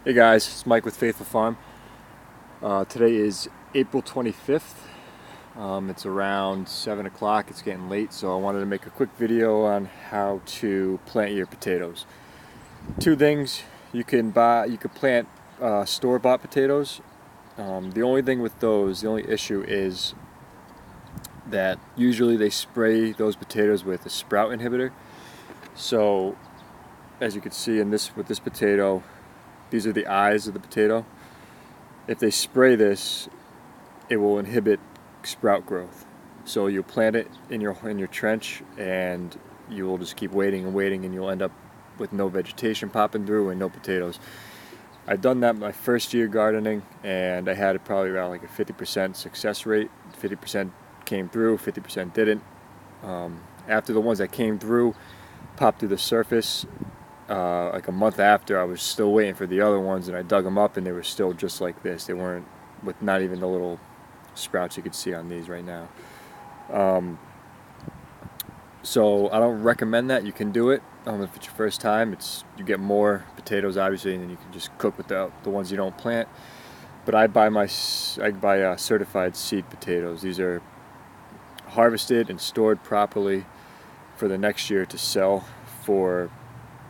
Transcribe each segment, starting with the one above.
Hey guys, it's Mike with Faithful Farm. Today is April 25th. It's around 7 o'clock. It's getting late, so I wanted to make a quick video on how to plant your potatoes. Two things: you can plant store-bought potatoes. The only thing with those, the only issue is that usually they spray those potatoes with a sprout inhibitor. So, as you can see with this potato, these are the eyes of the potato. If they spray this, it will inhibit sprout growth. So you'll plant it in your trench, and you will just keep waiting and waiting, and you'll end up with no vegetation popping through and no potatoes. I've done that my first year gardening, and I had probably around like a 50% success rate. 50% came through, 50% didn't. After the ones that came through popped through the surface, like a month after, I was still waiting for the other ones, and I dug them up and they were still just like this. They weren't, with not even the little sprouts you could see on these right now. So I don't recommend that. You can do it if it's your first time. You get more potatoes obviously, and then you can just cook with the ones you don't plant. But I buy certified seed potatoes. These are harvested and stored properly for the next year to sell for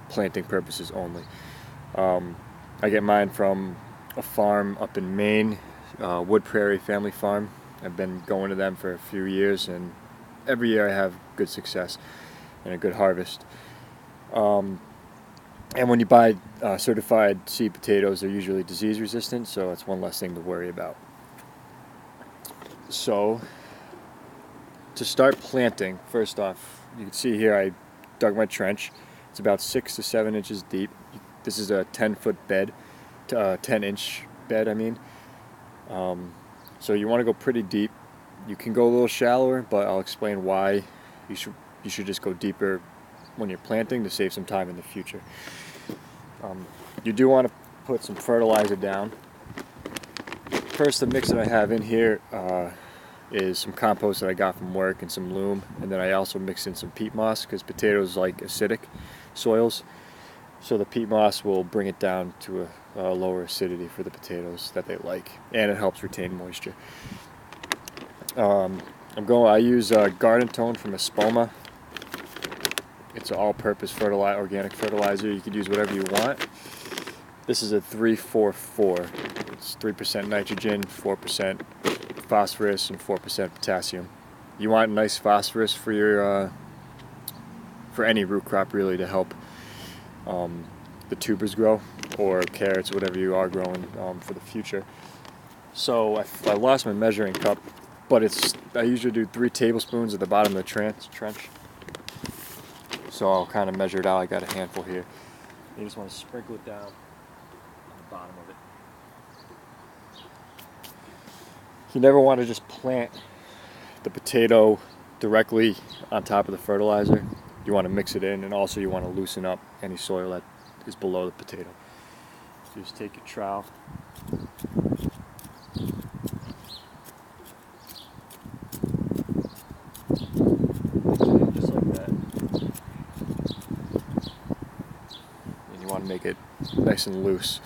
planting purposes only. I get mine from a farm up in Maine, Wood Prairie Family Farm. I've been going to them for a few years, and every year I have good success and a good harvest. And when you buy certified seed potatoes, they're usually disease resistant, so it's one less thing to worry about. So to start planting, first off, you can see here I dug my trench. It's about 6 to 7 inches deep. This is a 10-foot bed, 10-inch bed, I mean. So you want to go pretty deep. You can go a little shallower, but I'll explain why you should just go deeper when you're planting to save some time in the future. You do want to put some fertilizer down. First, the mix that I have in here is some compost that I got from work and some loam, and then I also mix in some peat moss because potatoes like acidic soils, so the peat moss will bring it down to a lower acidity for the potatoes that they like, and it helps retain moisture. I use Garden Tone from Espoma. It's an all-purpose organic fertilizer. You could use whatever you want. This is a 3-4-4. It's 3% nitrogen, 4% phosphorus, and 4% potassium. You want nice phosphorus for your for any root crop really, to help the tubers grow, or carrots, whatever you are growing for the future. So I lost my measuring cup, but I usually do 3 tablespoons at the bottom of the trench. So I'll kind of measure it out. I got a handful here. You just want to sprinkle it down on the bottom of it. You never want to just plant the potato directly on top of the fertilizer. You want to mix it in, and also you want to loosen up any soil that is below the potato. So just take your trowel. Just like that. And you want to make it nice and loose.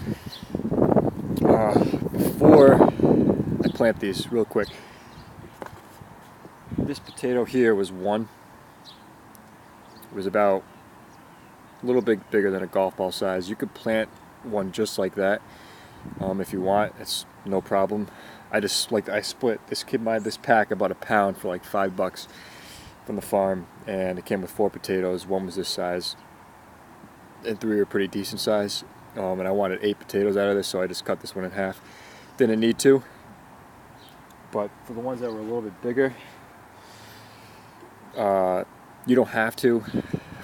Before I plant these, real quick, this potato here was one. It was about a little bit bigger than a golf ball size. You could plant one just like that if you want. It's no problem. I split this pack about a pound for like $5 from the farm, and it came with 4 potatoes. One was this size, and 3 were pretty decent size. And I wanted 8 potatoes out of this, so I just cut this one in half. Didn't need to, but for the ones that were a little bit bigger, you don't have to,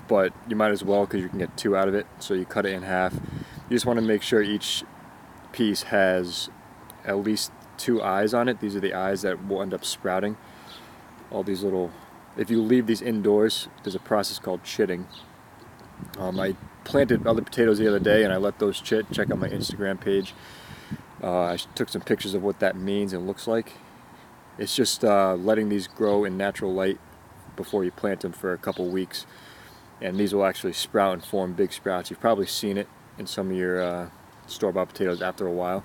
but you might as well, because you can get 2 out of it. So you cut it in half. You just want to make sure each piece has at least 2 eyes on it. These are the eyes that will end up sprouting. All these little, if you leave these indoors, there's a process called chitting. I planted other potatoes the other day, and I let those chit. Check out my Instagram page. I took some pictures of what that means and looks like. It's just letting these grow in natural light before you plant them for a couple weeks, and these will actually sprout and form big sprouts. You've probably seen it in some of your store-bought potatoes after a while.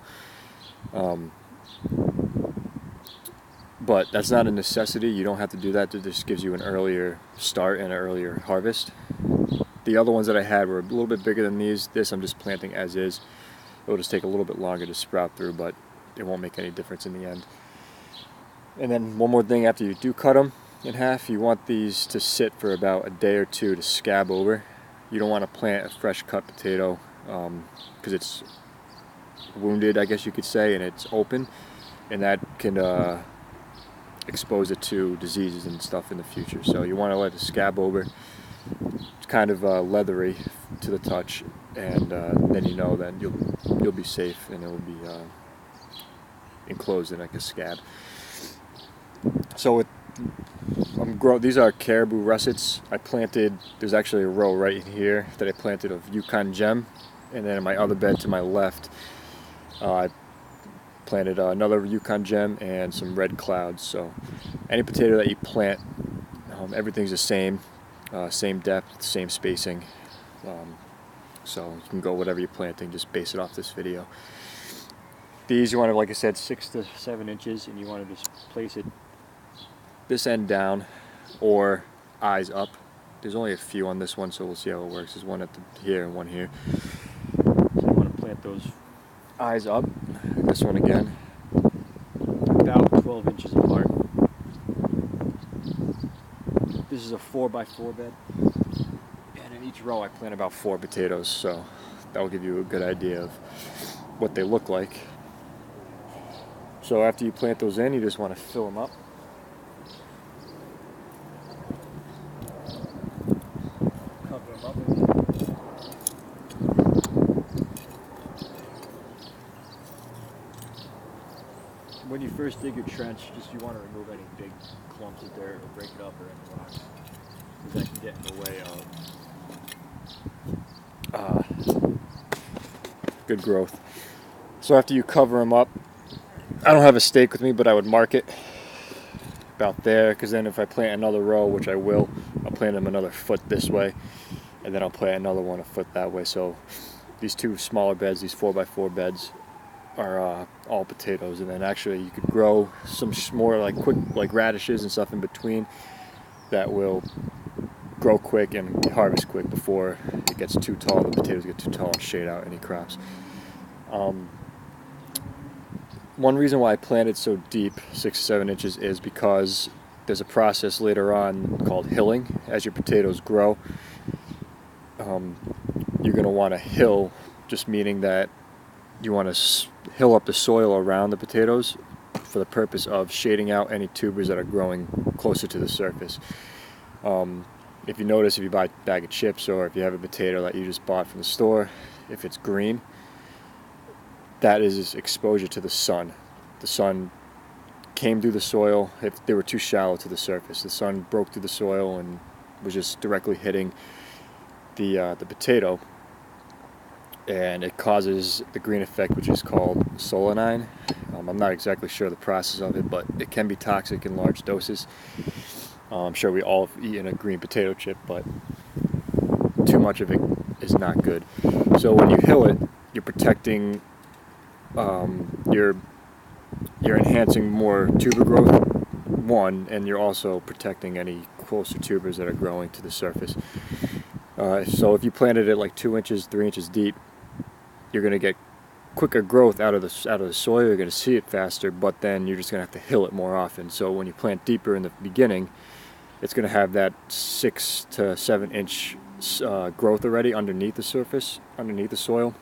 But that's not a necessity. You don't have to do that. It just gives you an earlier start and an earlier harvest. The other ones that I had were a little bit bigger than these. This I'm just planting as is. It'll just take a little bit longer to sprout through, but it won't make any difference in the end. And then one more thing, after you do cut them in half, you want these to sit for about a day or two to scab over. You don't want to plant a fresh cut potato because it's wounded, I guess you could say, and it's open, and that can expose it to diseases and stuff in the future. So you want to let it scab over. It's kind of leathery to the touch, and then you know that you'll be safe, and it will be enclosed in like a scab. So these are caribou russets. I planted, there's actually a row right in here that I planted of Yukon Gem, and then in my other bed to my left I planted another Yukon Gem and some red clouds. So any potato that you plant, everything's the same, same depth, same spacing. So you can go whatever you're planting, just base it off this video. These you want to, like I said, 6 to 7 inches, and you want to just place it this end down or eyes up. There's only a few on this one, so we'll see how it works. There's one here and one here. So you want to plant those eyes up. This one again, about 12 inches apart. This is a 4x4 bed, and in each row I plant about 4 potatoes, so that will give you a good idea of what they look like. So after you plant those in, you just want to fill them up. Cover them up. When you first dig your trench, you want to remove any big clumps of dirt or break it up or any rocks, because that can get in the way of good growth. So after you cover them up, I don't have a stake with me, but I would mark it about there, because then if I plant another row, which I will, I'll plant them another foot this way, and then I'll plant another one a foot that way. So these two smaller beds, these 4x4 beds, are all potatoes, and then actually you could grow some more like radishes and stuff in between that will grow quick and harvest quick before it gets too tall. The potatoes get too tall and shade out any crops. One reason why I planted so deep, 6 to 7 inches, is because there's a process later on called hilling. As your potatoes grow, you're going to want to hill, just meaning that you want to hill up the soil around the potatoes for the purpose of shading out any tubers that are growing closer to the surface. If you notice, if you buy a bag of chips, or if you have a potato that you just bought from the store, if it's green, that is exposure to the sun. The sun came through the soil. If they were too shallow to the surface, the sun broke through the soil and was just directly hitting the potato, and it causes the green effect, which is called solanine. I'm not exactly sure the process of it, but it can be toxic in large doses. I'm sure we all have eaten a green potato chip, but too much of it is not good. So when you hill it, you're protecting, you're enhancing more tuber growth, one, and you're also protecting any closer tubers that are growing to the surface. So if you planted it like 2 inches, 3 inches deep, you're going to get quicker growth out of the soil. You're going to see it faster, but then you're just going to have to hill it more often. So when you plant deeper in the beginning, it's going to have that 6 to 7 inch growth already underneath the surface, underneath the soil,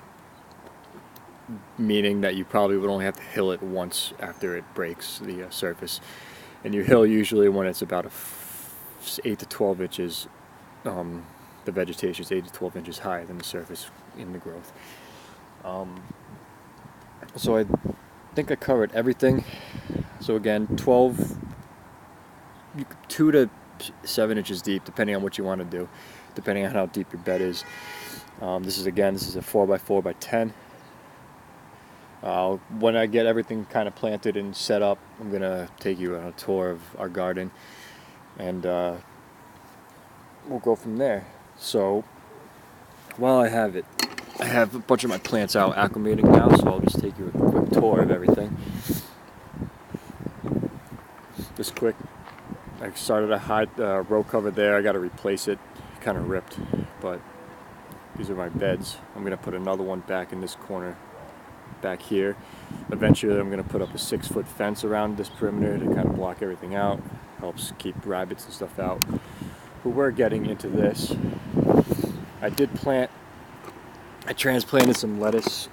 meaning that you probably would only have to hill it once after it breaks the surface. And you hill usually when it's about 8 to 12 inches. The vegetation is 8 to 12 inches higher than the surface in the growth. So I think I covered everything. So again, 2 to 7 inches deep, depending on what you want to do, depending on how deep your bed is. This is a 4x4 by 10. When I get everything kind of planted and set up, I'm going to take you on a tour of our garden, and we'll go from there. So while I have it, I have a bunch of my plants out acclimating now, so I'll just take you a quick tour of everything. Just quick, I started a high row cover there. I got to replace it. Kind of ripped, but these are my beds. I'm going to put another one back in this corner back here. Eventually I'm going to put up a 6-foot fence around this perimeter to kind of block everything out. Helps keep rabbits and stuff out. But we're getting into this. I transplanted some lettuce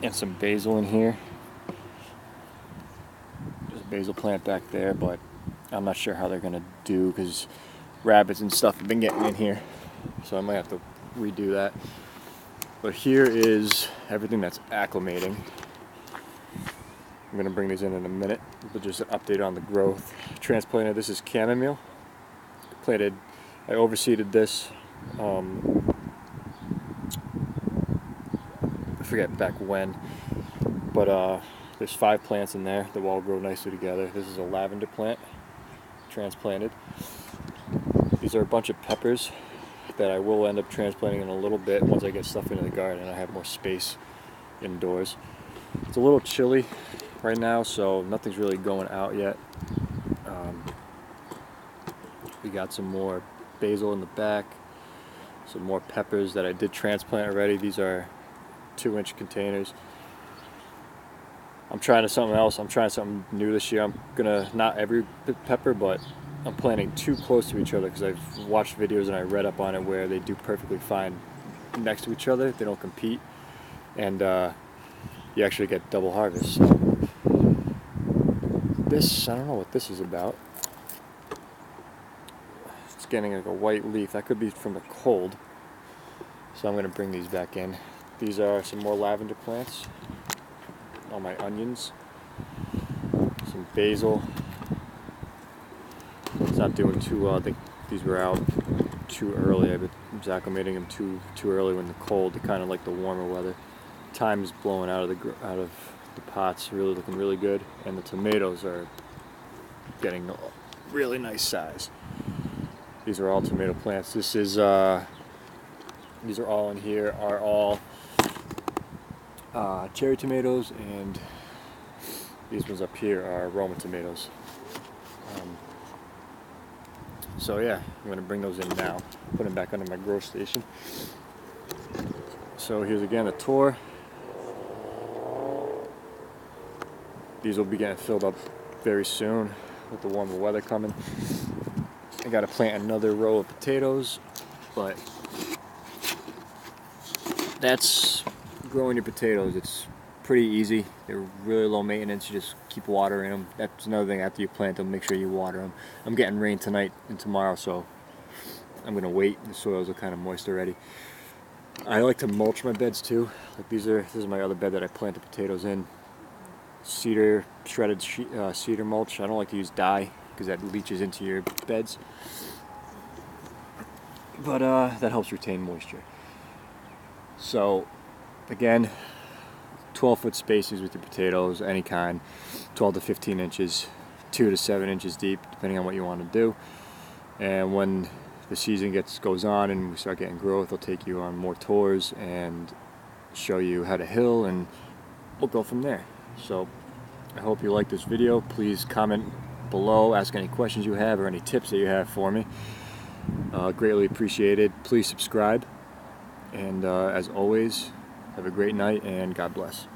and some basil in here. There's a basil plant back there, but I'm not sure how they're going to do because rabbits and stuff have been getting in here. So I might have to redo that. But here is everything that's acclimating. I'm going to bring these in a minute, but just an update on the growth. Transplanted, this is chamomile. Planted, I overseeded this. I forget back when, but there's 5 plants in there that will all grow nicely together. This is a lavender plant, transplanted. These are a bunch of peppers that I will end up transplanting in a little bit once I get stuff into the garden and I have more space indoors. It's a little chilly right now, so nothing's really going out yet. We got some more basil in the back, some more peppers that I did transplant already. These are 2-inch containers. I'm trying something else. I'm trying something new this year. I'm gonna, not every pepper, but I'm planting too close to each other because I've watched videos and I read up on it where they do perfectly fine next to each other. They don't compete, and you actually get double harvest. So this, I don't know what this is about. It's getting like a white leaf. That could be from the cold. So I'm going to bring these back in. These are some more lavender plants. All my onions. Some basil. It's not doing too well. I think these were out too early. I was acclimating them too early when the cold. They kind of like the warmer weather. Thyme is blowing out of the pots, really looking really good, and the tomatoes are getting a really nice size. These are all tomato plants. This is these are all in here are all cherry tomatoes, and these ones up here are Roma tomatoes. So yeah, I'm going to bring those in now, put them back under my grow station. So here's again a tour. These will be getting filled up very soon with the warmer weather coming. I got to plant another row of potatoes, but that's growing your potatoes. It's pretty easy. They're really low maintenance. You just keep watering them. That's another thing, after you plant them, make sure you water them. I'm getting rain tonight and tomorrow, so I'm going to wait. The soils are kind of moist already. I like to mulch my beds too. Like this is my other bed that I planted potatoes in. Cedar, shredded cedar mulch. I don't like to use dye because that leaches into your beds, but that helps retain moisture. So again, 12-foot spacings with your potatoes, any kind, 12 to 15 inches, 2 to 7 inches deep, depending on what you want to do. And when the season goes on and we start getting growth, I'll take you on more tours and show you how to hill, and we'll go from there. So I hope you like this video. Please comment below, ask any questions you have or any tips that you have for me. Greatly appreciated. Please subscribe, and as always, have a great night and God bless.